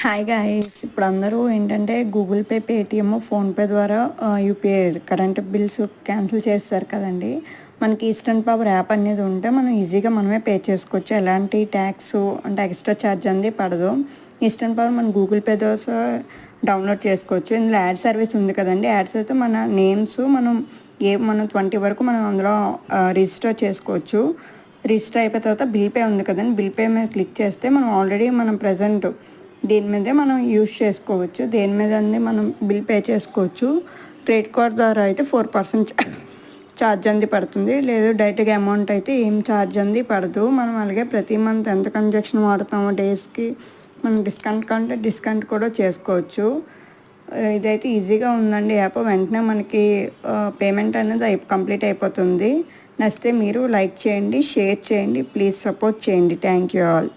Hi guys, ఇప్పుడు అందరూ ఏంటంటే గూగుల్ పే, పేటిఎమ్, ఫోన్పే ద్వారా యూపీఐ కరెంట్ బిల్స్ క్యాన్సిల్ చేస్తారు కదండి. మనకి ఈస్టర్న్ పవర్ యాప్ అనేది ఉంటే మనం ఈజీగా మనమే పే చేసుకోవచ్చు. ఎలాంటి ట్యాక్స్ అంటే ఎక్స్ట్రా ఛార్జ్ అనేది పడదు. ఈస్టర్న్ పవర్ మనం గూగుల్ పే ద్వారా డౌన్లోడ్ చేసుకోవచ్చు. ఇందులో యాడ్ సర్వీస్ ఉంది కదండి. యాడ్స్ అయితే మన నేమ్స్ మనం 20 వరకు మనం అందులో రిజిస్టర్ చేసుకోవచ్చు. రిజిస్టర్ అయిపోయిన తర్వాత బిల్ పే ఉంది కదండి. బిల్ పే మీద క్లిక్ చేస్తే మనం ప్రజెంట్ దీని మీదే మనం యూజ్ చేసుకోవచ్చు. దేని మీద అనేది మనం బిల్ పే చేసుకోవచ్చు. క్రెడిట్ కార్డ్ ద్వారా అయితే 4% ఛార్జ్ అనేది పడుతుంది. లేదు డైరెక్ట్గా అమౌంట్ అయితే ఏం ఛార్జ్ అనేది పడదు. మనం అలాగే ప్రతి మంత్ ఎంత కన్జక్షన్ వాడుతామో డేస్కి మనం డిస్కౌంట్ కూడా చేసుకోవచ్చు. ఇదైతే ఈజీగా ఉందండి యాప్. వెంటనే మనకి పేమెంట్ అనేది కంప్లీట్ అయిపోతుంది. నచ్చితే మీరు లైక్ చేయండి, షేర్ చేయండి, ప్లీజ్ సపోర్ట్ చేయండి. Thank you all.